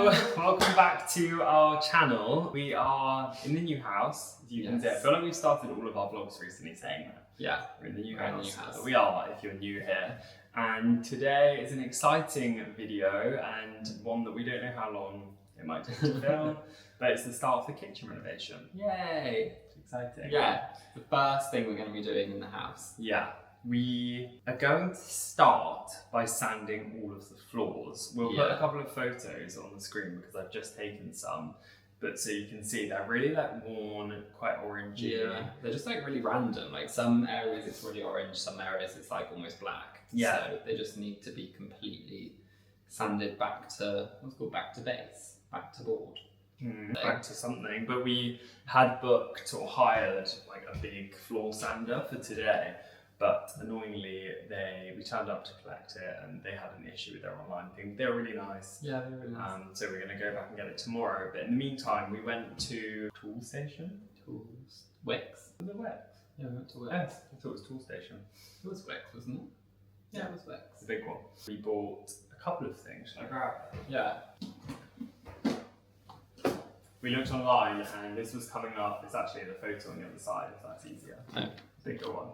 welcome back to our channel. We are in the new house, as you can see. I feel like we've started all of our vlogs recently saying that. Yeah, we're in the new house. We are, if you're new here. And today is an exciting video and one that we don't know how long it might take to film, but it's the start of the kitchen renovation. Yay! It's exciting. Yeah, the first thing we're going to be doing in the house. Yeah. We are going to start by sanding all of the floors. We'll put a couple of photos on the screen because I've just taken some, but so you can see they're really like worn, quite orangey. Yeah, they're just like really random. Like some areas it's really orange, some areas it's like almost black. Yeah. So they just need to be completely sanded back to, what's it called, back to base, back to board. Back to something, but we had booked or hired like a big floor sander for today. But annoyingly, we turned up to collect it and they had an issue with their online thing. They were really nice. Yeah, they were really nice. So we're going to go back and get it tomorrow. But in the meantime, we went to Tool Station. Wix. Was it Wix? Yeah, we went to Wix. Oh, I thought it was Tool Station. It was Wix, wasn't it? Yeah, it was Wix. The big one. We bought a couple of things. Should I grab it? Yeah. We looked online and this was coming up. It's actually the photo on the other side, if that's easier. Oh. Bigger one.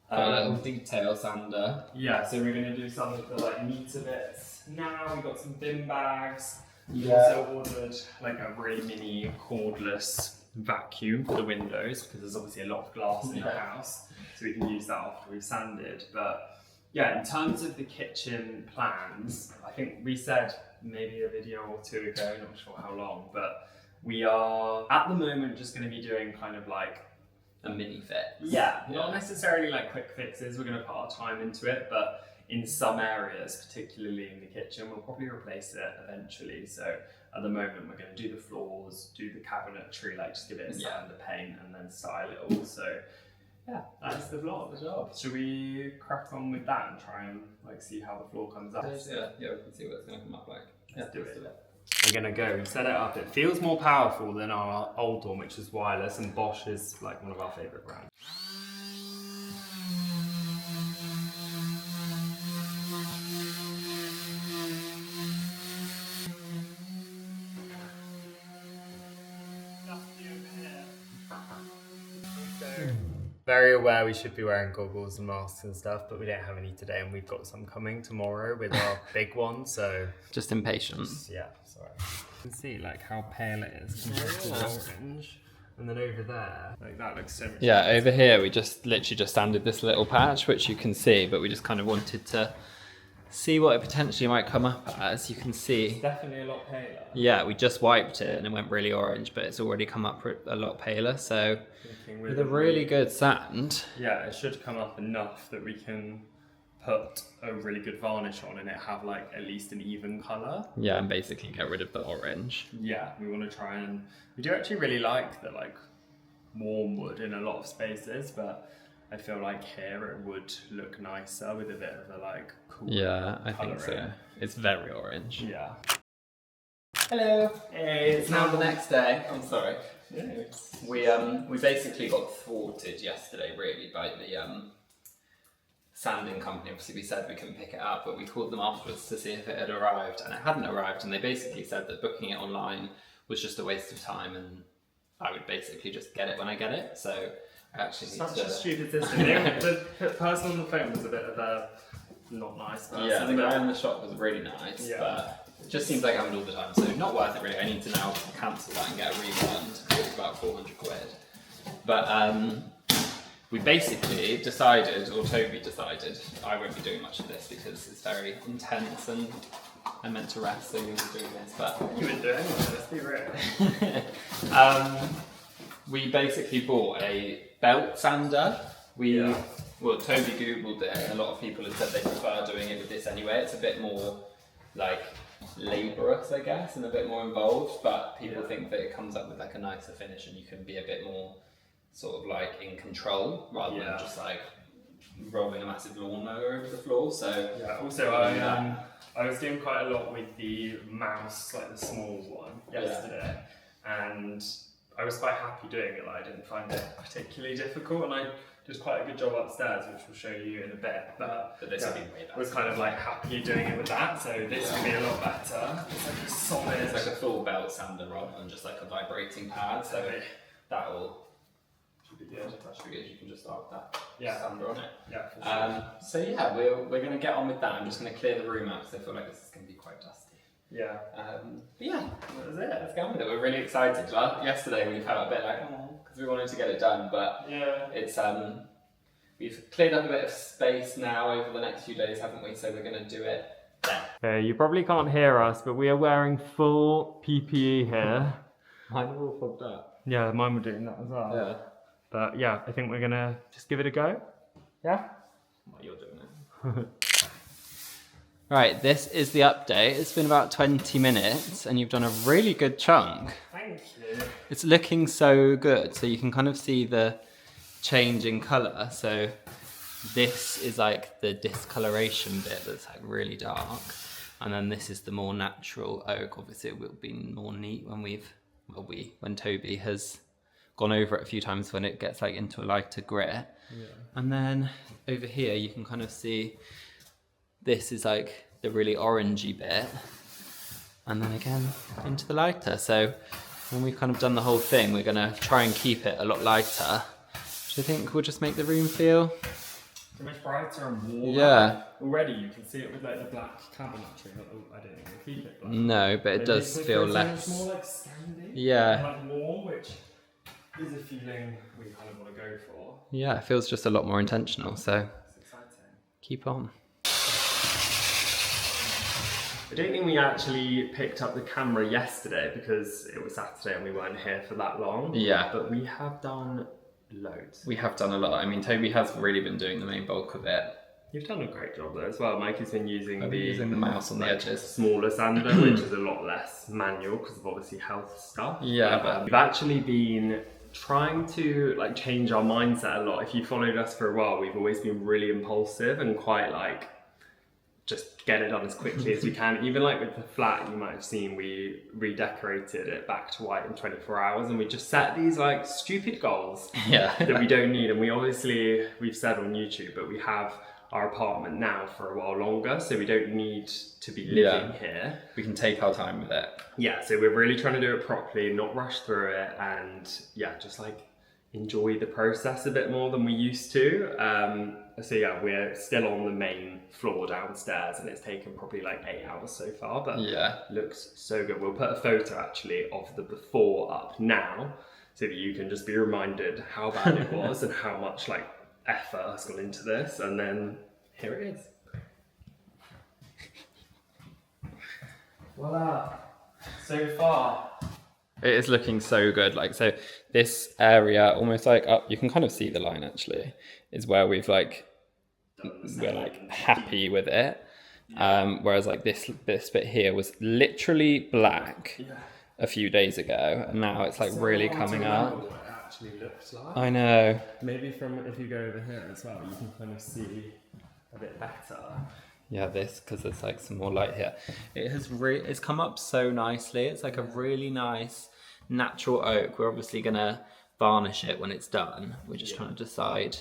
A little detail sander. Yeah, so we're going to do some of the like neater bits now. We got some bin bags. We Yeah. also ordered like a really mini cordless vacuum for the windows because there's obviously a lot of glass in the house, so we can use that after we've sanded. But yeah, in terms of the kitchen plans, I think we said maybe a video or two ago, not sure how long, but we are at the moment just going to be doing kind of like a mini fix. Yeah, not necessarily like quick fixes. We're going to put our time into it, but in some areas, particularly in the kitchen, we'll probably replace it eventually. So at the moment, we're going to do the floors, do the cabinetry, like just give it a sand, a paint, and then style it all. So yeah, that's the vlog. Should we crack on with that and try and like see how the floor comes up? Yeah, we can see what it's going to come up like. Let's do it. We're gonna go and set it up. It feels more powerful than our old one, which is wireless, and Bosch is like one of our favourite brands. Very aware we should be wearing goggles and masks and stuff, but we don't have any today, and we've got some coming tomorrow with our big one, so... Just impatient. Yeah, sorry. You can see like how pale it is compared to the orange. And then over there, like that looks so much better. Over here we just literally just sanded this little patch, which you can see, but we just kind of wanted to see what it potentially might come up as. You can see. It's definitely a lot paler. Yeah, we just wiped it and it went really orange, but it's already come up a lot paler, so... With a really good sand. Yeah, it should come up enough that we can put a really good varnish on and it have like at least an even colour. Yeah, and basically get rid of the orange. Yeah, we want to try and... We do actually really like the like warm wood in a lot of spaces, but I feel like here it would look nicer with a bit of a like cool I think so. It's very orange. Yeah. Hello. Hey, it's now the next day. I'm sorry. We basically got thwarted yesterday really by the sanding company. Obviously we said we couldn't pick it up, but we called them afterwards to see if it had arrived, and it hadn't arrived, and they basically said that booking it online was just a waste of time and I would basically just get it when I get it. So I actually need Such to... a stupid system. The person on the phone was a bit of a not nice person. Yeah, the guy in the shop was really nice, but it just seems like I happen all the time, so not worth it really. I need to now cancel that and get a refund. It's about 400 quid. But we basically decided, or Toby decided, I won't be doing much of this because it's very intense and I'm meant to rest, so you'll be doing this. But you would do it anyway, let's be real. We basically bought a belt sander. Well, Toby Googled it, and a lot of people have said they prefer doing it with this anyway. It's a bit more like laborious, I guess, and a bit more involved, but people think that it comes up with like a nicer finish and you can be a bit more sort of like in control rather than just like rolling a massive lawnmower over the floor. So also I was doing quite a lot with the mouse, like the small one yesterday, and I was quite happy doing it. Like, I didn't find it particularly difficult, and I did quite a good job upstairs, which we'll show you in a bit. But this would be way better. I was kind of like happy doing it with that, so this would be a lot better. It's like a solid full belt sander rather than just like a vibrating pad, so that'll should be good. That should be good. You can just start with that sander on it. Yeah. For sure. So yeah, we're going to get on with that. I'm just going to clear the room out because I feel like this is going to be quite dusty. Yeah. But yeah, that was it. Let's get on with it. We're really excited. Well, yesterday we felt a bit like, because we wanted to get it done, but it's we've cleared up a bit of space now over the next few days, haven't we? So we're going to do it then. Okay, you probably can't hear us, but we are wearing full PPE here. Mine are all fogged up. Yeah, mine were doing that as well. Yeah. But yeah, I think we're gonna just give it a go. Yeah? What you're doing it. Right, this is the update. It's been about 20 minutes and you've done a really good chunk. Thank you. It's looking so good. So you can kind of see the change in colour. So this is like the discoloration bit that's like really dark. And then this is the more natural oak. Obviously it will be more neat when when Toby has gone over it a few times when it gets like into a lighter grit. Yeah. And then over here you can kind of see this is like the really orangey bit, and then again into the lighter. So when we've kind of done the whole thing, we're gonna try and keep it a lot lighter, which I think will just make the room feel so much brighter and warmer. Yeah. Already you can see it with like the black cabinetry. I don't think we'll keep it black. No, but it does feel less. It's more like sandy. Yeah. Like warm, which is a feeling we kind of want to go for. Yeah, it feels just a lot more intentional. So it's exciting. Keep on. I don't think we actually picked up the camera yesterday because it was Saturday and we weren't here for that long. Yeah. But we have done loads. We have done a lot. I mean, Toby has really been doing the main bulk of it. You've done a great job there as well. Mikey's been using the mouse on the edges. Smaller sander, which is a lot less manual because of obviously health stuff. Yeah, but we've actually been trying to like change our mindset a lot. If you followed us for a while, we've always been really impulsive and quite like just get it done as quickly as we can. Even like with the flat, you might have seen we redecorated it back to white in 24 hours and we just set these like stupid goals that we don't need. And we've said on YouTube, but we have our apartment now for a while longer, so we don't need to be living here. We can take our time with it. Yeah, so we're really trying to do it properly, not rush through it, and just like enjoy the process a bit more than we used to. So yeah, we're still on the main floor downstairs and it's taken probably like 8 hours so far, but looks so good. We'll put a photo actually of the before up now so that you can just be reminded how bad it was and how much like effort has gone into this, and then here it is. Voila! So far. It is looking so good. Like, so this area, almost like up, you can kind of see the line actually, is where we've like, we're like happy with it. Whereas like this bit here was literally black a few days ago, and now it's like really coming up. What it actually looks like. I know. Maybe if you go over here as well, you can kind of see a bit better. Yeah, because there's like some more light here. It's come up so nicely. It's like a really nice natural oak. We're obviously gonna varnish it when it's done. We're just trying to decide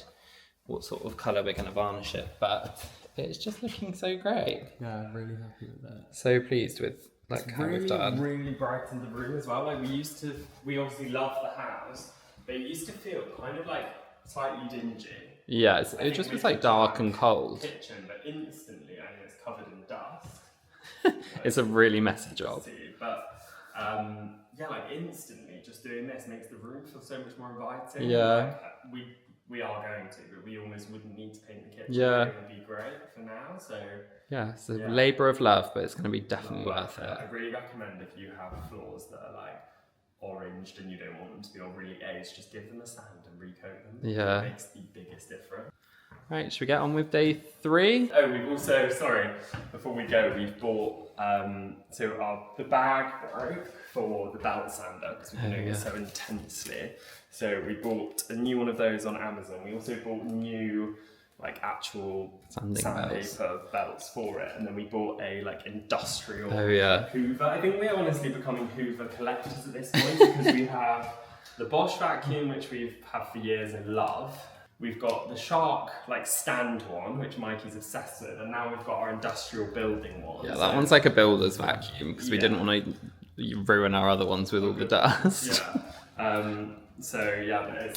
what sort of colour we're gonna varnish it, but it's just looking so great. Yeah, I'm really happy with that. So pleased with like how we've done. Really brightened the room as well. Like we obviously love the house, but it used to feel kind of like slightly dingy. Yeah, it just was like dark and cold. Kitchen, but instantly, I think it's covered in dust. It's a really messy job. But like instantly, just doing this makes the room feel so much more inviting. Yeah. Like, we are going to, but we almost wouldn't need to paint the kitchen. Yeah. It would be great for now. So yeah, it's a labour of love, but it's going to be definitely worth it. I really recommend if you have floors that are like oranged and you don't want them to be all really aged, just give them a sand and recoat them. Yeah. It makes the biggest difference. Right, should we get on with day 3? Oh, we've also, before we go, we've bought, the bag broke for the belt sander because we've been doing it so intensely. So we bought a new one of those on Amazon. We also bought new like actual sandpaper belts for it, and then we bought a like industrial Hoover. I think we're honestly becoming Hoover collectors at this point because we have the Bosch vacuum, which we've had for years and love. We've got the Shark like stand one, which Mikey's obsessed with, and now we've got our industrial building one. Yeah, that one's like a builder's vacuum because we didn't want to you ruin our other ones with all the dust. Yeah. So yeah,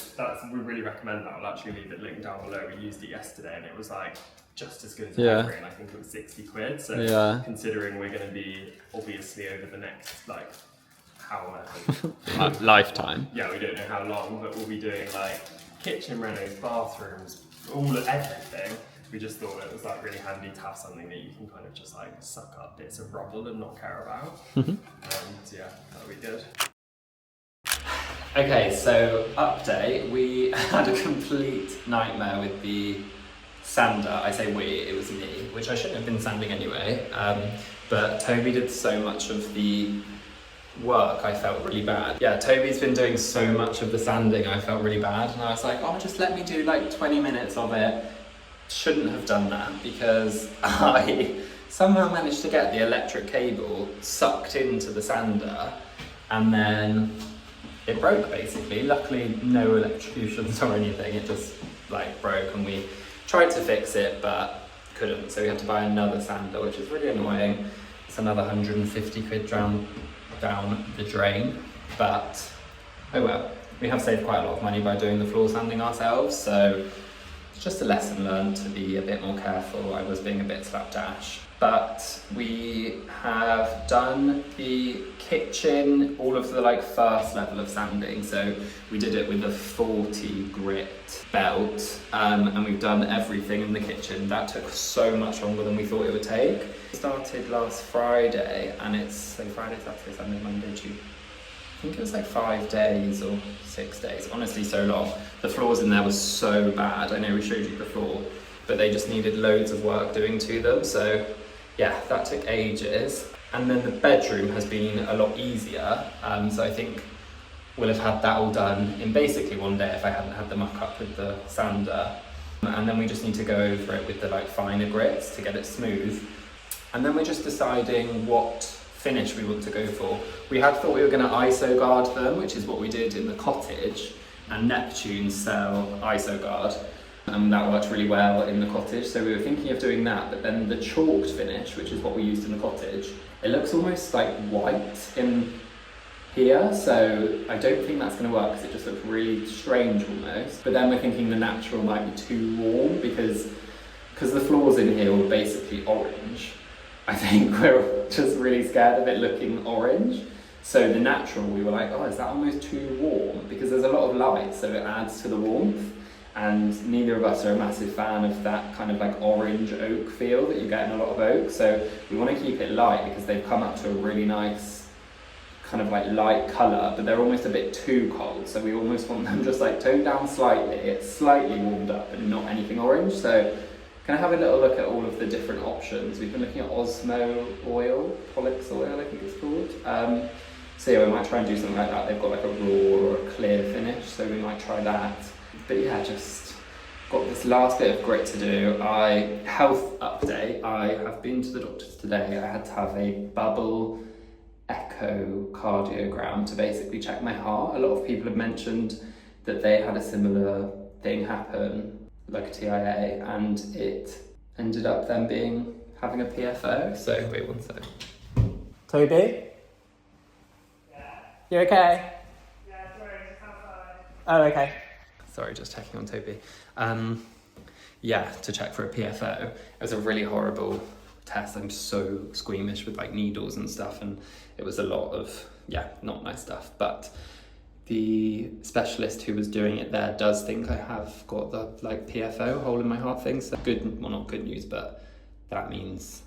we really recommend that. I'll actually leave it linked down below. We used it yesterday and it was like just as good as ever, and I think it was 60 quid. So considering we're going to be obviously over the next like lifetime. Yeah, we don't know how long, but we'll be doing like kitchen renos, bathrooms, all of everything. We just thought it was like really handy to have something that you can kind of just like suck up bits of rubble and not care about. Yeah, that'll be good. Okay, so update. We had a complete nightmare with the sander. I say we, it was me, which I shouldn't have been sanding anyway. But Toby did so much of the work, I felt really bad. Yeah, Toby's been doing so much of the sanding, I felt really bad. And I was like, oh, just let me do like 20 minutes of it. Shouldn't have done that because I somehow managed to get the electric cable sucked into the sander and then it broke basically. Luckily no electrocutions or anything, it just like broke and we tried to fix it but couldn't, so we had to buy another sander, which is really annoying. It's another 150 quid down the drain, but oh well, we have saved quite a lot of money by doing the floor sanding ourselves, so it's just a lesson learned to be a bit more careful. I was being a bit slapdash. But we have done the kitchen, all of the like first level of sanding. So we did it with a 40 grit belt, and we've done everything in the kitchen. That took so much longer than we thought it would take. It started last Friday, and it's so Friday, Saturday, Sunday, Monday, Tuesday. I think it was like 5 days or 6 days, honestly so long. The floors in there were so bad. I know we showed you the floor, but they just needed loads of work doing to them. So yeah, that took ages. And then the bedroom has been a lot easier. So I think we'll have had that all done in basically one day if I hadn't had the muck up with the sander. And then we just need to go over it with the like finer grits to get it smooth. And then we're just deciding what finish we want to go for. We had thought we were going to ISO guard them, which is what we did in the cottage, and Neptune sell ISO guard. And that worked really well in the cottage, so we were thinking of doing that, but then the chalked finish, which is what we used in the cottage, it looks almost like white in here, so I don't think that's going to work because it just looks really strange almost. But then we're thinking the natural might be too warm because the floors in here were basically orange. I think we're just really scared of it looking orange. So the natural, we were like, oh, is that almost too warm? Because there's a lot of light, so it adds to the warmth. And neither of us are a massive fan of that kind of like orange oak feel that you get in a lot of oak. So we want to keep it light because they've come up to a really nice kind of like light colour, but they're almost a bit too cold. So we almost want them just like toned down slightly. It's slightly warmed up and not anything orange. So can I have a little look at all of the different options? We've been looking at Osmo oil, Pollux oil, I think it's called. So yeah, we might try and do something like that. They've got like a raw or a clear finish, so we might try that. But yeah, just got this last bit of grit to do. Health update. I have been to the doctor's today. I had to have a bubble echocardiogram to basically check my heart. A lot of people have mentioned that they had a similar thing happen, like a TIA, and it ended up them having a PFO. So wait one sec. Toby? Yeah. You okay? Yeah, sorry, just outside. Oh, okay. Sorry, just checking on Toby. Yeah, to check for a PFO. It was a really horrible test. I'm so squeamish with like needles and stuff, and it was a lot of, not nice stuff. But the specialist who was doing it there does think I have got the like PFO, hole in my heart thing. So good, well, not good news, but that means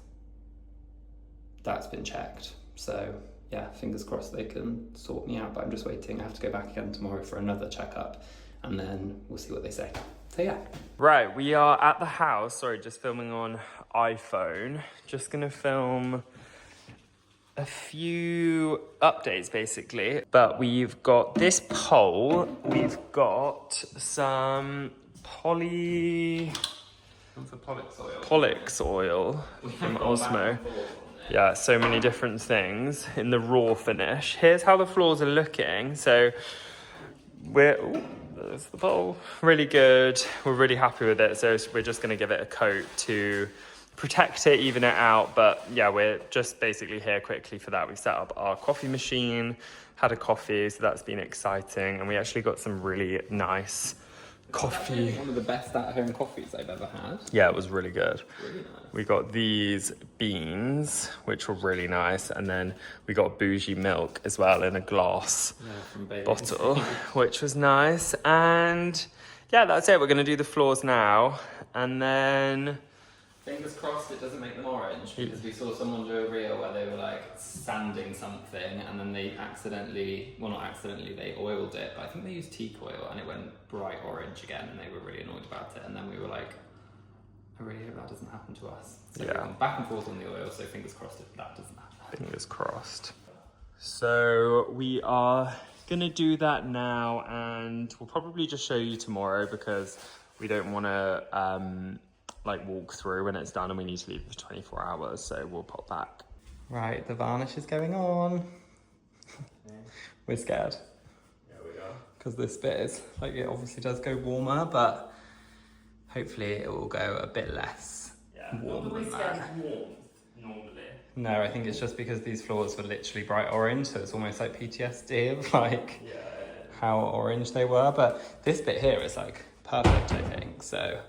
that's been checked. So yeah, fingers crossed they can sort me out, but I'm just waiting. I have to go back again tomorrow for another checkup, and then we'll see what they say. So yeah. Right, we are at the house. Sorry, just filming on iPhone. Just gonna film a few updates basically. But we've got this pole. We've got some Pollux oil from Osmo. Yeah, so many different things in the raw finish. Here's how the floors are looking. So there's the bowl. Really good. We're really happy with it. So we're just going to give it a coat to protect it, even it out. But yeah, we're just basically here quickly for that. We set up our coffee machine, had a coffee, so that's been exciting. And we actually got some really nice coffee. One of the best at-home coffees I've ever had. Yeah, it was really good. Really nice. We got these beans, which were really nice. And then we got bougie milk as well in a glass From Bailey's. bottle, which was nice. And yeah, that's it. We're going to do the floors now. And then... Fingers crossed it doesn't make them orange, because we saw someone do a reel where they were like sanding something and then they accidentally, well not accidentally, they oiled it, but I think they used teak oil and it went bright orange again and they were really annoyed about it. And then we were like, I really hope that doesn't happen to us. So we've gone back and forth on the oil, so fingers crossed if that doesn't happen. Fingers crossed. So we are gonna do that now, and we'll probably just show you tomorrow because we don't want to like walk through when it's done, and we need to leave for 24 hours, so we'll pop back. Right, the varnish is going on. We're scared. Yeah, we are. Because this bit is, like, it obviously does go warmer, but hopefully it will go a bit less warm than that. Warm, normally. No, I think it's just because these floors were literally bright orange, so it's almost like PTSD of like how orange they were. But this bit here is like perfect, I think. So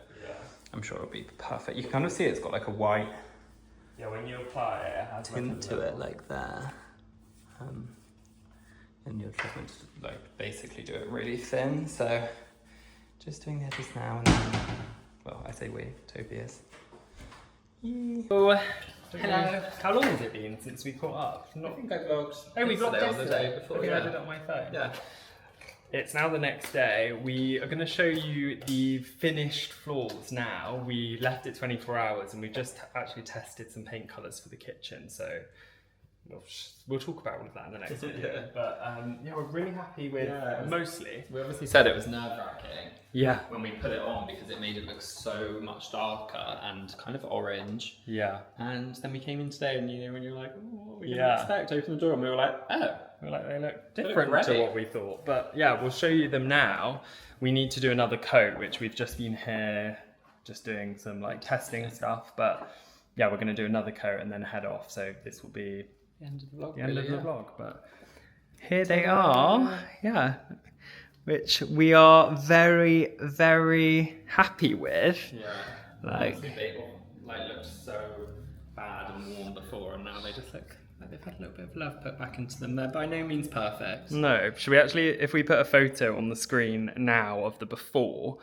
I'm sure it'll be perfect. You can kind of see it's got like a white when you apply it, it has tint to it, like there. And you're just meant to like basically do it really thin. So just doing the edges now, and then, well, I say we, Toby is. Oh, hello. How long has it been since we caught up? I think I vlogged. Oh, we vlogged yesterday, the day before. I think I did it on my phone. Yeah. It's now the next day. We are going to show you the finished floors now. We left it 24 hours and we just actually tested some paint colours for the kitchen. So we'll talk about all of that in the next video. But yeah, we're really happy with mostly. We obviously said it was nerve-wracking. Yeah. When we put it on, because it made it look so much darker and kind of orange. Yeah. And then we came in today and when you're like, oh, what are we going to expect? Open the door and we were like, oh. We're like, they look different to what we thought. But yeah, we'll show you them now. We need to do another coat, which we've just been here just doing some like testing stuff. But yeah, we're going to do another coat and then head off. So this will be the end of the vlog. The end of the vlog. But here they are. Yeah. Which we are very, very happy with. Yeah. Like they looked so bad and warm before, and now they just look like they've had a little bit of love put back into them. They're by no means perfect. No. Should we actually, if we put a photo on the screen now of the before,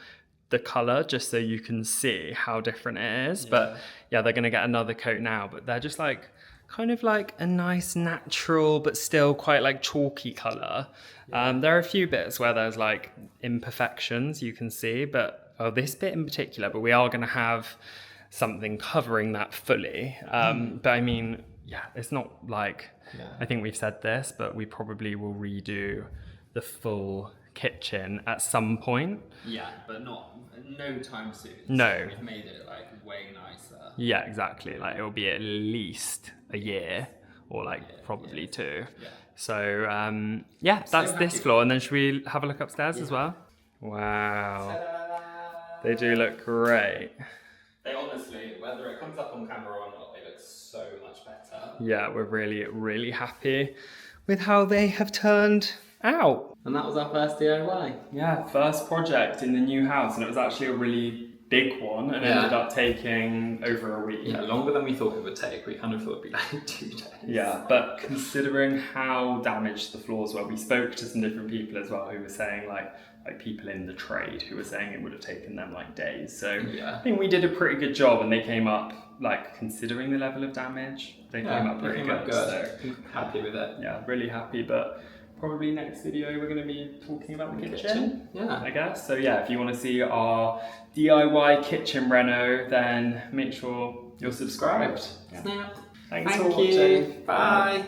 the colour, just so you can see how different it is. But yeah, they're going to get another coat now, but they're just like kind of like a nice natural but still quite like chalky colour. There are a few bits where there's like imperfections you can see, but this bit in particular, but we are going to have something covering that fully. But I mean, yeah, it's not like, I think we've said this, but we probably will redo the full kitchen at some point. Yeah, but no time soon. No. So we've made it like way nicer. Yeah, exactly. Like it will be at least a year or like probably 2. Yeah. So yeah, that's this floor. And then should we have a look upstairs as well? Wow. Ta-da! They do look great. They honestly, whether it comes up on camera or not, they look so much better. Yeah, we're really, really happy with how they have turned out. And that was our first DIY. Yeah, first project in the new house, and it was actually a really big one, and ended up taking over a week. Yeah, longer than we thought it would take. We kind of thought it'd be like 2 days. Yeah, but considering how damaged the floors were, we spoke to some different people as well who were saying like people in the trade who were saying it would have taken them like days. So I think we did a pretty good job, and they came up, like, considering the level of damage, they came up pretty good. So happy with it. Yeah, really happy. But probably next video we're going to be talking about the kitchen. Yeah, I guess. So yeah, if you want to see our DIY kitchen reno, then make sure you're subscribed. Snap. Thanks for watching. Bye.